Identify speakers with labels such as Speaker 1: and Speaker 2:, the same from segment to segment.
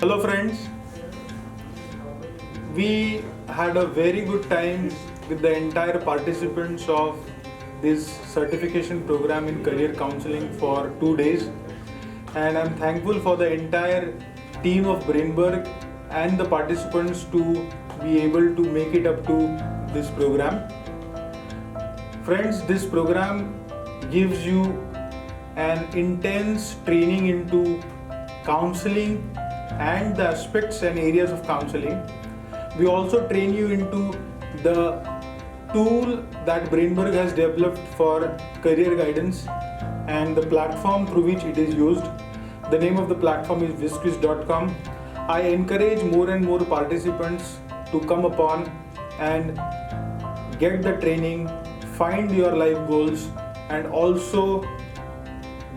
Speaker 1: Hello friends, we had a very good time with the entire participants of this certification program in career counseling for 2 days, and I'm thankful for the entire team of Brainberg and the participants to be able to make it up to this program. Friends, this program gives you an intense training into counseling and the aspects and areas of counseling. We also train you into the tool that Brainberg has developed for career guidance and the platform through which it is used. The name of the platform is visquiz.com. I encourage more and more participants to come upon and get the training, find your life goals, and also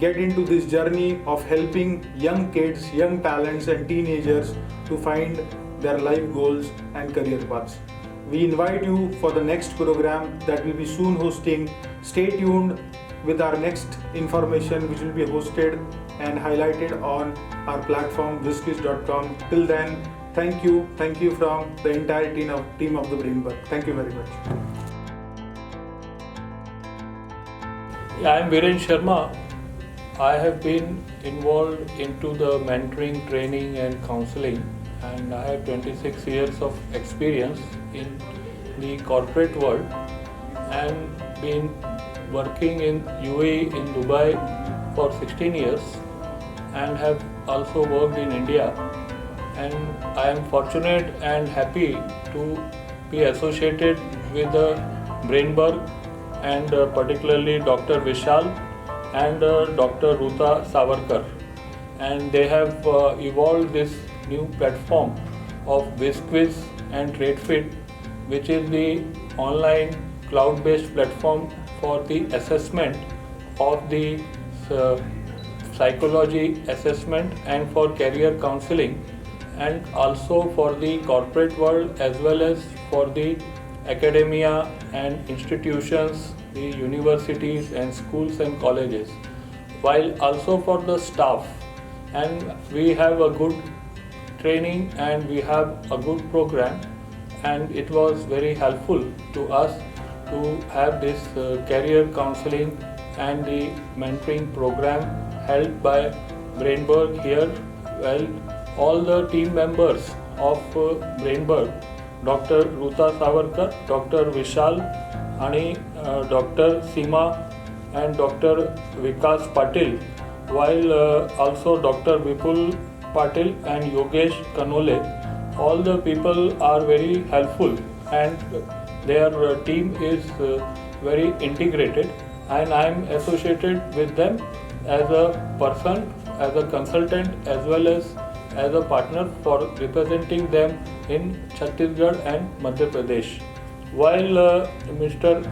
Speaker 1: get into this journey of helping young kids, young talents, and teenagers to find their life goals and career paths. We invite you for the next program that will be soon hosting. Stay tuned with our next information, which will be hosted and highlighted on our platform visquiz.com. Till then, thank you from the entire team of the Brainberg. Thank you very much.
Speaker 2: I am Viren Sharma. I have been involved into the mentoring, training and counseling, and I have 26 years of experience in the corporate world and been working in UAE in Dubai for 16 years and have also worked in India, and I am fortunate and happy to be associated with the Brainberg and particularly Dr. Vishal and Dr. Ruta Savarkar, and they have evolved this new platform of Visquiz and TradeFit, which is the online cloud-based platform for the assessment of the psychology assessment and for career counseling, and also for the corporate world as well as for the academia and institutions, the universities and schools and colleges, while also for the staff. And we have a good training and we have a good program, and it was very helpful to us to have this career counseling and the mentoring program held by Brainberg here. Well, all the team members of Brainberg, Dr. Ruta Savarkar, Dr. Vishal, आणि Dr. Seema and Dr. Vikas Patil, while also Dr. Vipul Patil and Yogesh Kanole. All the people are very helpful and their team is very integrated, and I am associated with them as a person, as a consultant as well as a partner for representing them in Chhattisgarh and Madhya Pradesh. While Mr.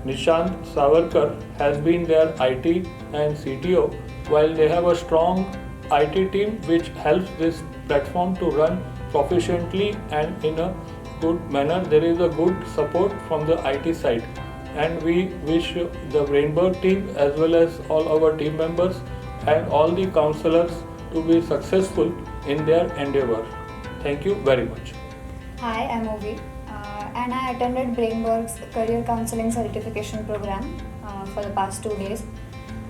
Speaker 2: Nishant Savarkar has been their IT and CTO, while they have a strong IT team which helps this platform to run proficiently and in a good manner. There is a good support from the IT side, and we wish the Brainberg team as well as all our team members and all the counselors to be successful in their endeavor. Thank you very much.
Speaker 3: Hi, I'm Ovi, and I attended Brainberg's Career Counseling Certification Program for the past 2 days.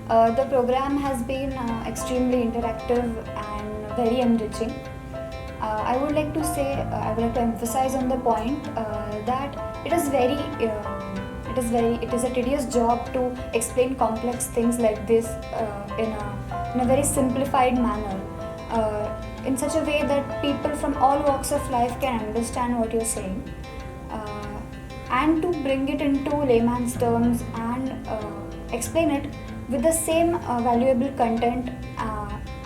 Speaker 3: The program has been extremely interactive and very enriching. I would like to say, I would like to emphasize on the point that it is a tedious job to explain complex things like this in a very simplified manner, in such a way that people from all walks of life can understand what you're saying, and to bring it into layman's terms and explain it with the same valuable content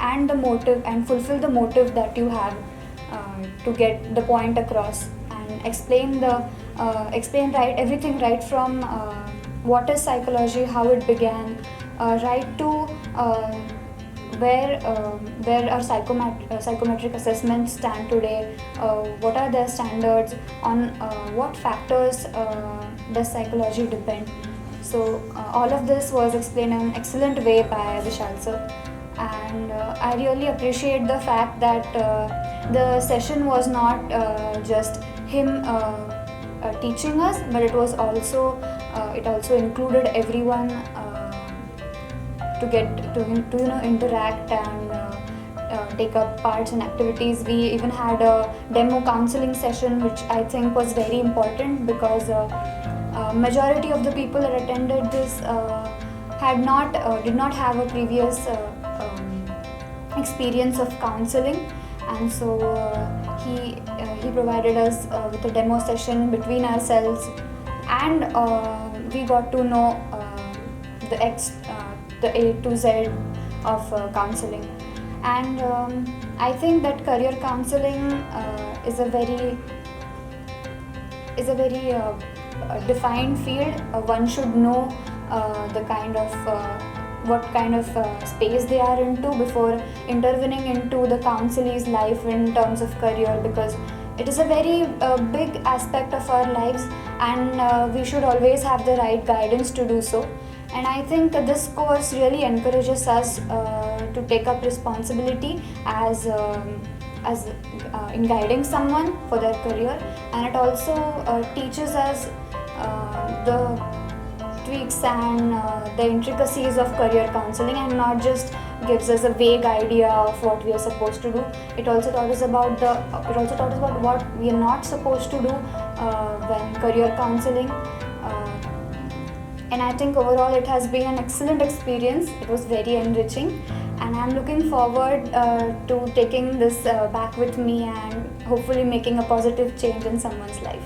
Speaker 3: and the motive, and fulfill the motive that you have to get the point across, and explain right everything, right from what is psychology, how it began, right to where our psychometric assessments stand today, what are their standards, on what factors does psychology depend. So all of this was explained in an excellent way by Vishal sir. and I really appreciate the fact that the session was not just him teaching us, but it also included everyone to get to interact and take up parts in activities. We even had a demo counseling session, which I think was very important because majority of the people that attended this did not have a previous experience of counseling, and so he provided us with a demo session between ourselves, and we got to know the A to Z of counseling. And I think that career counseling is a very defined field. One should know what kind of space they are into before intervening into the counselee's life in terms of career, because it is a very big aspect of our lives, and we should always have the right guidance to do so. And I think that this course really encourages us to take up responsibility as in guiding someone for their career, and it also teaches us the tweaks and the intricacies of career counseling, and not just gives us a vague idea of what we are supposed to do. It also taught us about what we are not supposed to do when career counseling. And I think overall it has been an excellent experience. It was very enriching, and I'm looking forward to taking this back with me and hopefully making a positive change in someone's life.